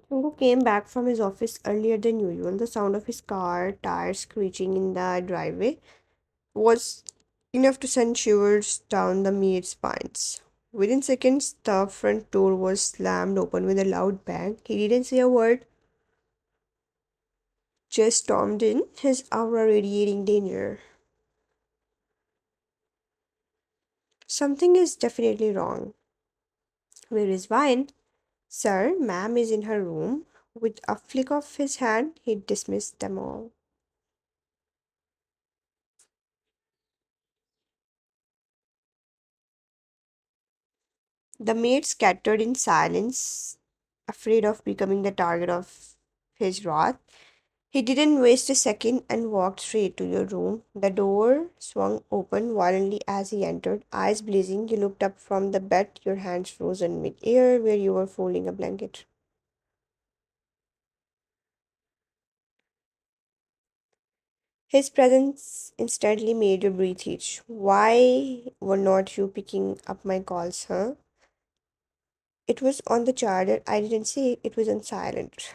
Jungkook came back from his office earlier than usual. The sound of his car tires screeching in the driveway was enough to send shivers down the maid's spines. Within seconds, the front door was slammed open with a loud bang. He didn't say a word, just stormed in, his aura radiating danger. Something is definitely wrong. Where is wine? Sir, ma'am is in her room. With a flick of his hand, he dismissed them all. The maid scattered in silence, afraid of becoming the target of his wrath. He didn't waste a second and walked straight to your room. The door swung open violently as he entered. Eyes blazing, you looked up from the bed, your hands frozen mid-air where you were folding a blanket. His presence instantly made you breathe each. Why were not you picking up my calls, huh? It was on the charger. I didn't say it was on silent.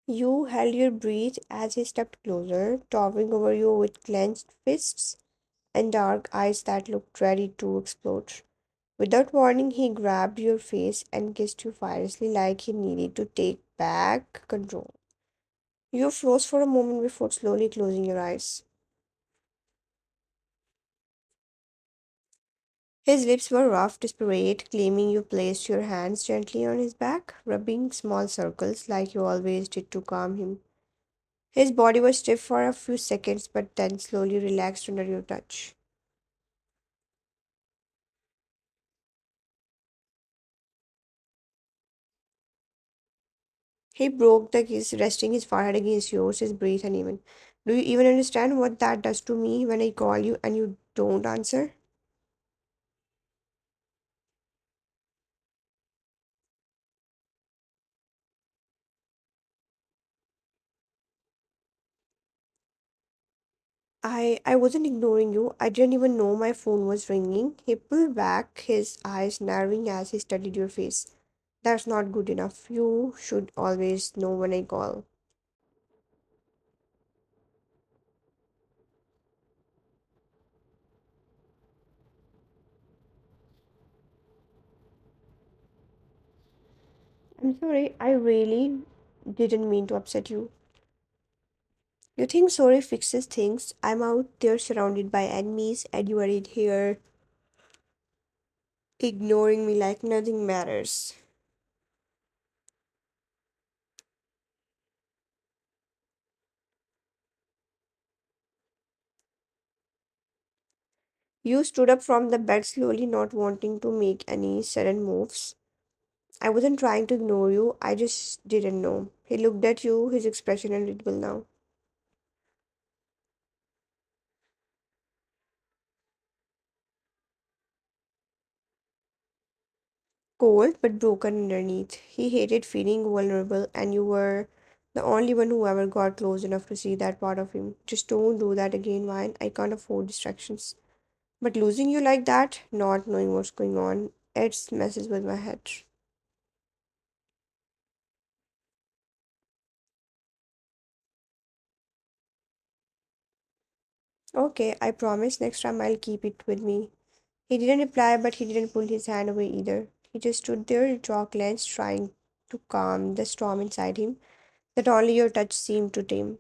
You held your breath as he stepped closer, towering over you with clenched fists and dark eyes that looked ready to explode. Without warning, he grabbed your face and kissed you fiercely like he needed to take back control. You froze for a moment before slowly closing your eyes. His lips were rough, desperate, claiming you placed your hands gently on his back, rubbing small circles like you always did to calm him. His body was stiff for a few seconds but then slowly relaxed under your touch. He broke the kiss, resting his forehead against yours, his breath uneven. Do you even understand what that does to me when I call you and you don't answer? I wasn't ignoring you. I didn't even know my phone was ringing. He pulled back, his eyes narrowing as he studied your face. That's not good enough. You should always know when I call. I'm sorry, I really didn't mean to upset you. You think sorry fixes things? I'm out there surrounded by enemies and you are in here ignoring me like nothing matters. You stood up from the bed slowly, not wanting to make any sudden moves. I wasn't trying to ignore you, I just didn't know. He looked at you, his expression unreadable now. Cold but broken underneath. He hated feeling vulnerable, and you were the only one who ever got close enough to see that part of him. Just don't do that again, Vine. I can't afford distractions. But losing you like that, not knowing what's going on, it messes with my head. Okay, I promise next time I'll keep it with me. He didn't reply, but he didn't pull his hand away either. He just stood there, jaw clenched, trying to calm the storm inside him that only your touch seemed to tame.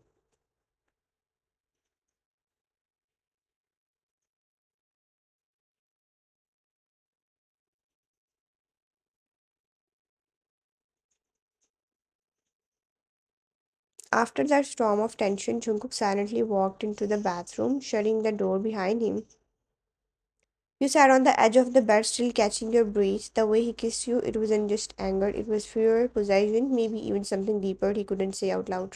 After that storm of tension, Jungkook silently walked into the bathroom, shutting the door behind him. You sat on the edge of the bed, still catching your breath. The way he kissed you, it wasn't just anger, it was fear, possession, maybe even something deeper he couldn't say out loud.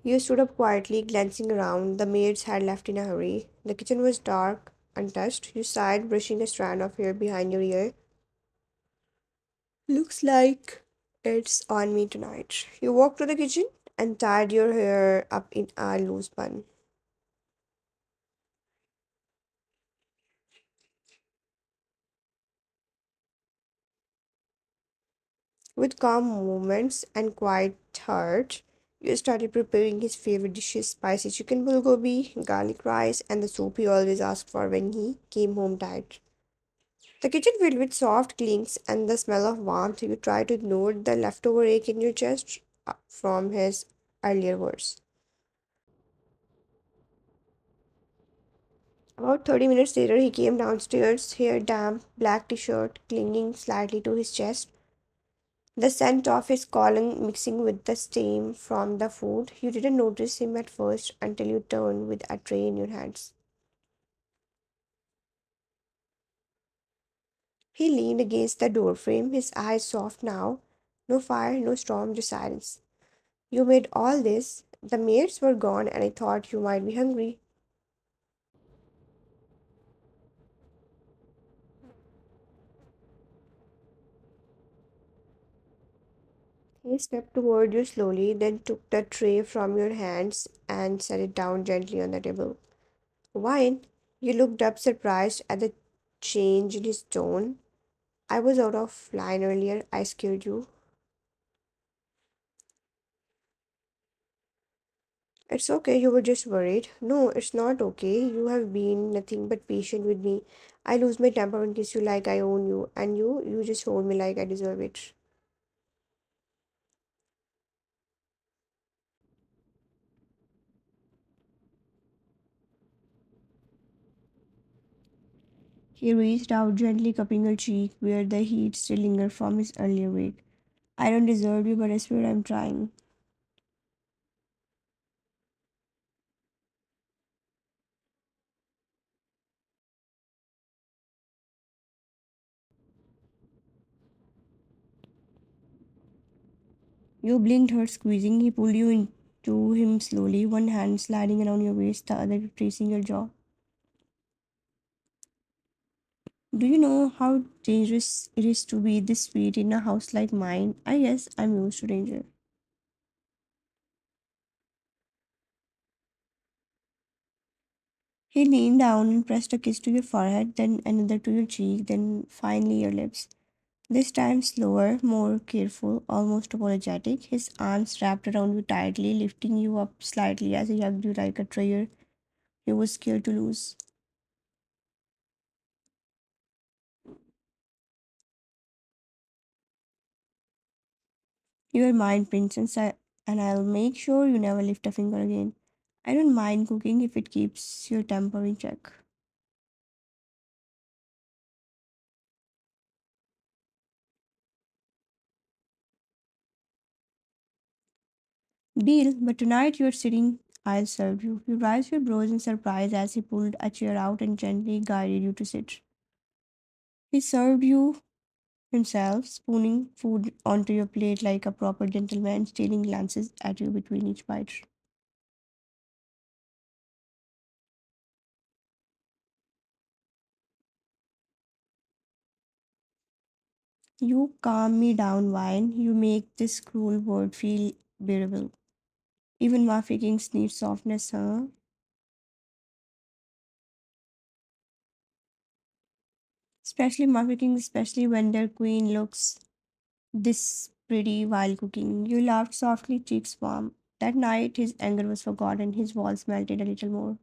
You stood up quietly, glancing around. The maids had left in a hurry. The kitchen was dark, untouched. You sighed, brushing a strand of hair behind your ear. Looks like It's on me tonight. You walked to the kitchen and tied your hair up in a loose bun. With calm movements and quiet heart, you started preparing his favorite dishes: spicy chicken bulgogi, garlic rice, and the soup he always asked for when he came home tired. The kitchen filled with soft clinks and the smell of warmth. You tried to ignore the leftover ache in your chest from his earlier words. About 30 minutes later, he came downstairs, hair damp, black t shirt clinging slightly to his chest, the scent of his cologne mixing with the steam from the food. You didn't notice him at first until you turned with a tray in your hands. He leaned against the doorframe, his eyes soft now. No fire, no storm, just silence. You made all this. The maids were gone, and I thought you might be hungry. He stepped toward you slowly, then took the tray from your hands and set it down gently on the table. Wine? You looked up surprised at the change in his tone. I was out of line earlier. I scared you. It's okay, you were just worried. No, it's not okay. You have been nothing but patient with me. I lose my temper and kiss you like I own you, and you just hold me like I deserve it. He reached out gently, cupping her cheek where the heat still lingered from his earlier wake. I don't deserve you, but I swear I'm trying. You blinked her squeezing. He pulled you into him slowly, one hand sliding around your waist, the other tracing your jaw. Do you know how dangerous it is to be this sweet in a house like mine? I guess I'm used to danger. He leaned down and pressed a kiss to your forehead, then another to your cheek, then finally your lips. This time slower, more careful, almost apologetic. His arms wrapped around you tightly, lifting you up slightly as he hugged you like a treasure he was scared to lose. You are mine, princess, and I'll make sure you never lift a finger again. I don't mind cooking if it keeps your temper in check. Deal, but tonight you're sitting, I'll serve you. You raised your brows in surprise as he pulled a chair out and gently guided you to sit. He served you himself, spooning food onto your plate like a proper gentleman, stealing glances at you between each bite. You calm me down, wine. You make this cruel world feel bearable. Even Mafia Kings need softness, huh? Especially Mafia Kings, especially when their queen looks this pretty while cooking. You laughed softly, cheeks warm. That night, his anger was forgotten, his walls melted a little more.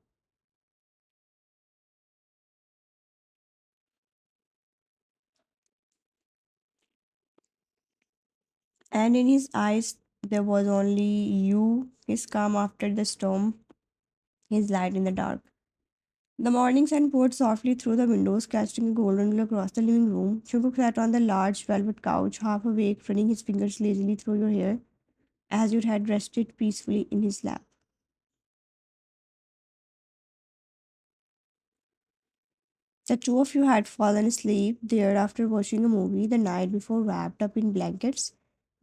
And in his eyes, there was only you, his calm after the storm, his light in the dark. The morning sun poured softly through the windows, casting a golden glow across the living room. Jungkook sat on the large velvet couch, half awake, running his fingers lazily through your hair, as your head rested peacefully in his lap. The two of you had fallen asleep there after watching a movie the night before, wrapped up in blankets,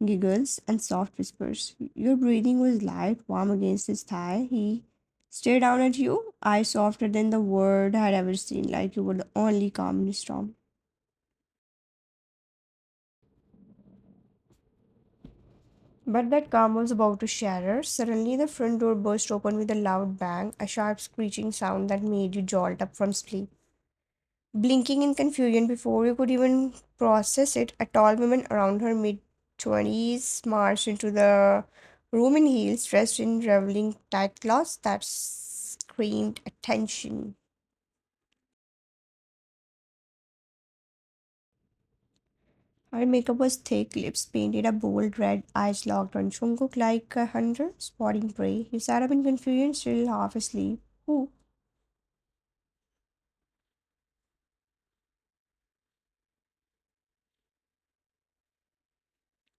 giggles, and soft whispers. Your breathing was light, warm against his thigh. He stared down at you, eyes softer than the world had ever seen, like you were the only calm in his storm. But that calm was about to shatter. Suddenly, the front door burst open with a loud bang, a sharp screeching sound that made you jolt up from sleep. Blinking in confusion before you could even process it, a tall woman around her mid 20s marched into the room in heels, dressed in revealing tight cloths that screamed attention. Her makeup was thick, lips painted a bold red, eyes locked on Jungkook like a hunter spotting prey. He sat up in confusion, still half asleep. Who?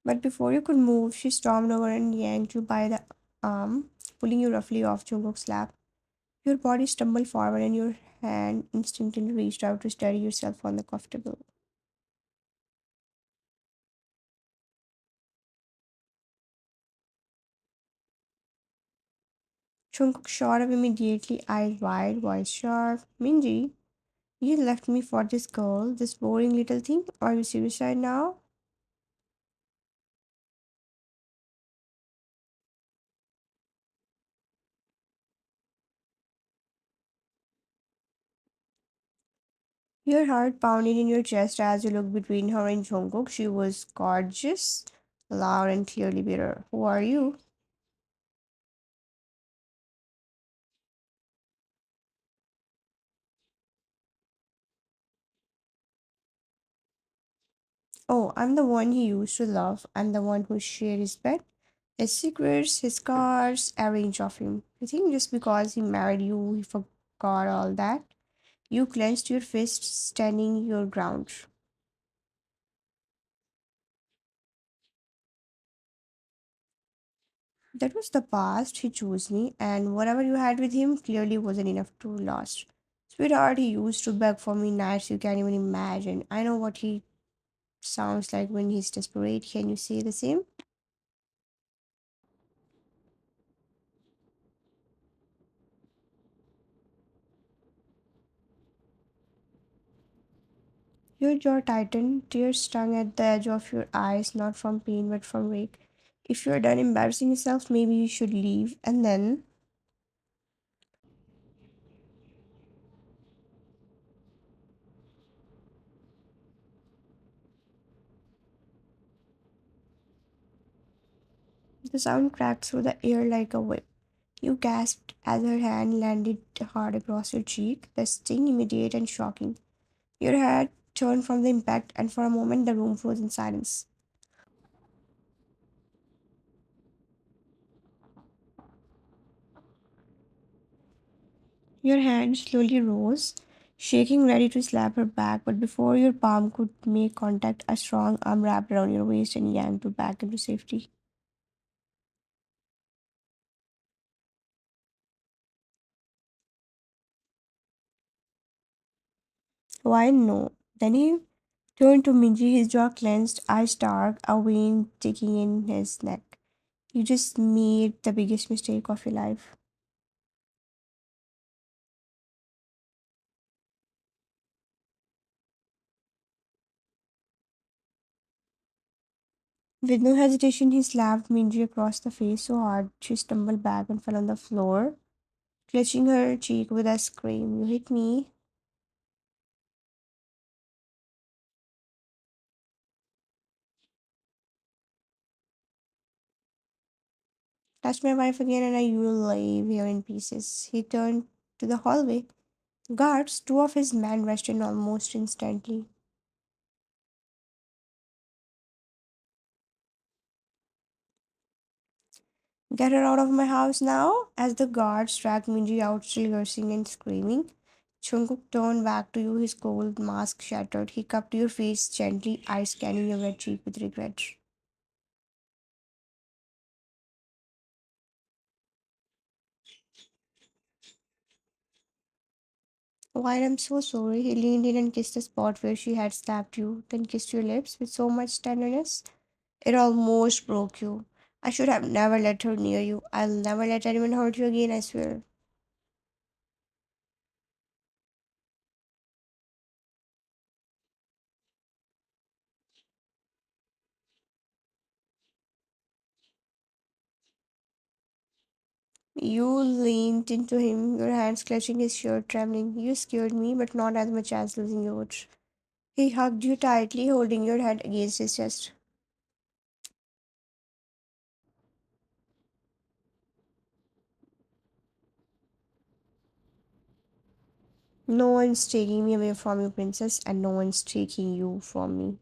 But before you could move, she stormed over and yanked you by the arm, pulling you roughly off Jungkook's lap. Your body stumbled forward and your hand instinctively reached out to steady yourself on the comfortable. Jungkook shot up immediately, eyes wide, voice sharp. Minji, you left me for this girl, this boring little thing? Are you serious right now? Your heart pounded in your chest as you looked between her and Jungkook. She was gorgeous, loud, and clearly bitter. Who are you? Oh, I'm the one he used to love. I'm the one who shared his bed, his secrets, his scars, every inch of him. You think just because he married you, he forgot all that? You clenched your fist, standing your ground. That was the past. He chose me, and whatever you had with him clearly wasn't enough to last. Sweetheart, he used to beg for me nights you can't even imagine. I know what he sounds like when he's desperate. Can you say the same? Your jaw tightened, tears stung at the edge of your eyes, not from pain but from rage. If you're done embarrassing yourself, maybe you should leave. And then the sound cracked through the air like a whip. You gasped as her hand landed hard across your cheek, the sting immediate and shocking. Your head turned from the impact, and for a moment the room froze in silence. Your hand slowly rose, shaking, ready to slap her back, but before your palm could make contact, a strong arm wrapped around your waist and yanked you back into safety. Why no? Then he turned to Minji, his jaw clenched, eyes dark, a vein ticking in his neck. You just made the biggest mistake of your life. With no hesitation, he slapped Minji across the face so hard she stumbled back and fell on the floor, clutching her cheek with a scream. You hit me. Touch my wife again and I will leave here in pieces. He turned to the hallway. Guards, two of his men rushed in almost instantly. Get her out of my house now! As the guards dragged Minji out, still cursing and screaming. Jungkook turned back to you, his cold mask shattered. He cupped your face gently, eyes scanning your red cheek with regret. While I'm so sorry, he leaned in and kissed the spot where she had stabbed you, then kissed your lips with so much tenderness. It almost broke you. I should have never let her near you. I'll never let anyone hurt you again, I swear. You leaned into him, your hands clutching his shirt, trembling. You scared me, but not as much as losing yours. He hugged you tightly, holding your head against his chest. No one's taking me away from you, princess, and no one's taking you from me.